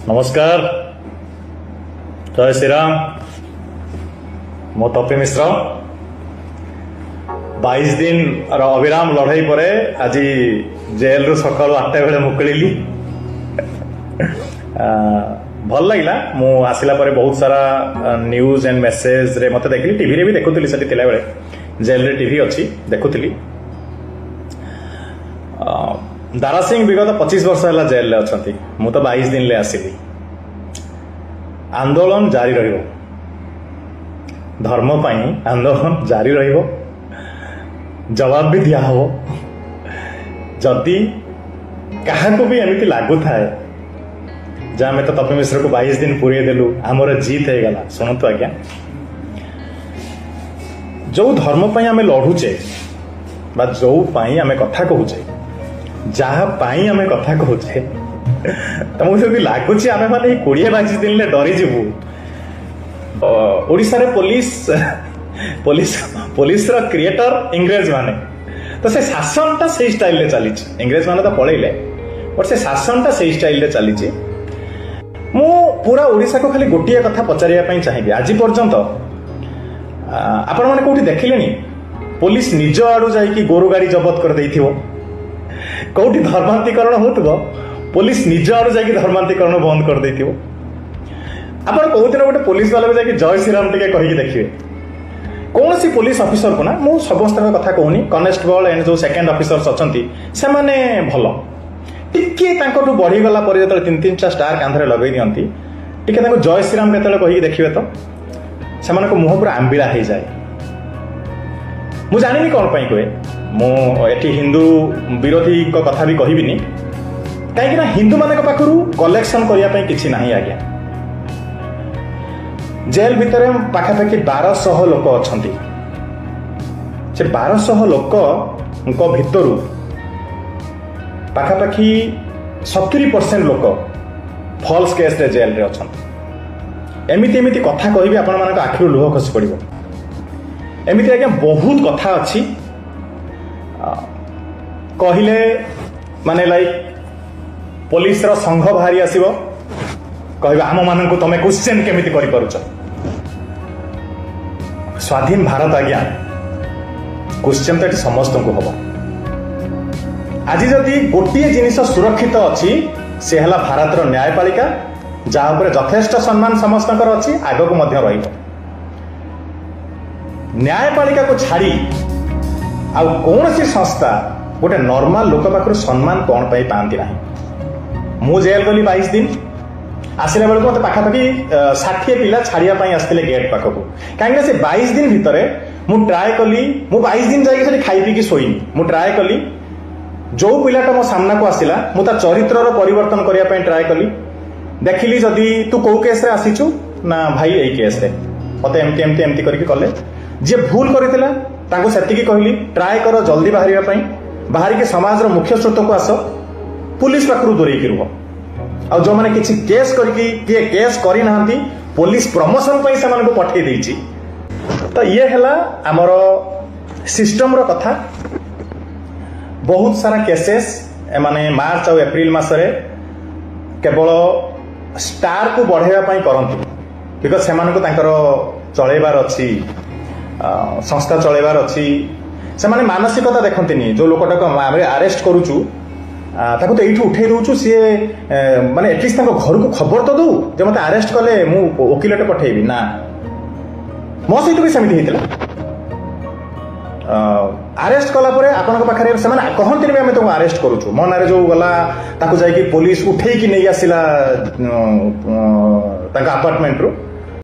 नमस्कार, जय श्री राम। मो तपी मिश्र 22 दिन अविराम लड़ाई पर आज जेल रु सका 8टा बेले मुकली भल लगे। मु आसला बहुत सारा न्यूज एंड मेसेज रे मत देखली, टीवी रे भी देखुली, से जेल रे टीवी अच्छी देखुली। दारा सिंह विगत 25 वर्ष है जेल अच्छा, मु तो 22 दिन ले आसली। आंदोलन जारी रहिबो, धर्म पाई आंदोलन जारी रहिबो, जवाब भी दिया हो। जदि काहाको भी एमती लागू थाए जे आमे तो तपी मिश्र को 22 दिन पूरे देलु, आमर जीत हो गला। शुणु आज्ञा, जो धर्म पाई आमे लढुचे बा जो पाई आमे कथा कहूचे, जहा पाई आमे कथा कहूचे, तुमको जब लगुच आम मैंने 20-22 दिन ले डरी जीवु। ओडिशा रे पुलिस रो क्रिएटर इंग्रेज माने, तो से शासनटा से स्टाइल ले चली। इंग्रेज माने तो पळैले, बट से शासनटा से स्टाइल ले चली। मु पूरा ओडिशा को खाली गोटिए कथा पचारिया पई चाहिबी। आज पर्यंत आपण माने कोठी देखिलेनी पुलिस निज आडू जाई कि गोरु गाड़ी जब्त कर देइथिबो, कोठी धर्मांतरीकरण होतबो, पुलिस निज आड़ू जाकि धर्मांतरीकरण बंद कर देथिबो। आपण कहूथिन गोटे पुलिस वाला जाकि जय श्री राम टिके कहिକି देखिबे। कौन सी पुलिस ऑफिसर को ना मु समस्त कथा कहूनी, कनेस्टेबल एंड जो सेकंड ऑफिसर्स अछंती से माने भलो टिके तांकोटू बढ़ी गला पर जतले 3-3टा स्टार कांधरे लगै दियंती, टिके तांको जय श्री राम केतले कहिକି देखिबे तो से मानको मुह पूरा आंबिला हे जाय। मु जानिनी कोन पई कहे, मु एठी हिंदू विरोधी को कथा भी कहिबिनी, कहीं हिंदू मान पाखु कलेक्शन करने किसी ना। आज्ञा जेल भितर पाखापाखि 1200 लोक अच्छा, से 1200 लोक भितर पाखापाखि 70% लोक फॉल्स केस रे जेल रे अच्छा। एमिति एमिति कथा कहि आपण मान आखिर लुह खसी पड़ो। एमिति आज्ञा बहुत कथा अच्छी कहले माने लाइक पुलिस रो संघ बाहरी आसीबो, कहबा हम मानन को तमे क्वेश्चन केमिति करि परुछ। स्वाधीन भारत आज्ञा क्वेश्चन तो समस्त को हबो। आज जदि गोटिए जिनिस सुरक्षित अछि से हला भारत रो न्यायपालिका, जहाँ पर यथेष्ट सम्मान समस्तकर अछि, आगो को मध्य रहिबो। न्यायपालिका को छाड़ी आ कौन सी संस्था गोटे नॉर्मल लोक पाखरु सम्मान कौन पाई पांती नाही। मु जेल गली 22 दिन आसला बेलू मत पाखापाखि 60 पिला छाड़िया आसते गेट पाखक, कहीं से 22 दिन भितर मु ट्राए कली। मु 22 दिन जाकि खाई पी शोईनी, मु ट्राए कली जो पिलाटा मो सामना को आसला मु ता चरित्र परिवर्तन करने ट्राए कली। देखिली जदि तू कौ केस रे आसीचु ना भाई एई केस रे, मत एमती एमती एमती करके कले। जे भूल करथिला तांको सेतिकी कहली ट्राए करो जल्दी बाहरिया पई, बाहरी के समाज रो मुख्य स्रोत को आसो, पुलिस पाखरु दूरेकी रुह। और जो मैंने किसी केस करके किए केस करी नांती, पुलिस प्रमोशन पई से माने को पठे देइची। तो ये हला हमर सिस्टम रो कथा। बहुत सारा केसेस माने मार्च और एप्रिल मासरे केवल स्टार को बढ़ाइबा पई करंती, बिकॉज से माने को तांकर चलेबार अछि, संस्था चलेबार अछि। से माने मानसिकता देखंतिनी, जो लोकटा को आमे अरेस्ट करूचु ताको तो एठू उठे दउछु, सी माने एटलिस्ट ताको घर को खबर तो दउ जे मते अरेस्ट कले मु वकीलटे पठेबी ना। मो सहित भी समिति हेतिला। अरेस्ट कला परे आपनक पाखरे से माने कहंतिनी हमें तो अरेस्ट करूछु, मो नारे जो गला ताको जाई कि पुलिस उठेई कि नै आसिला ताका अपार्टमेंट रो,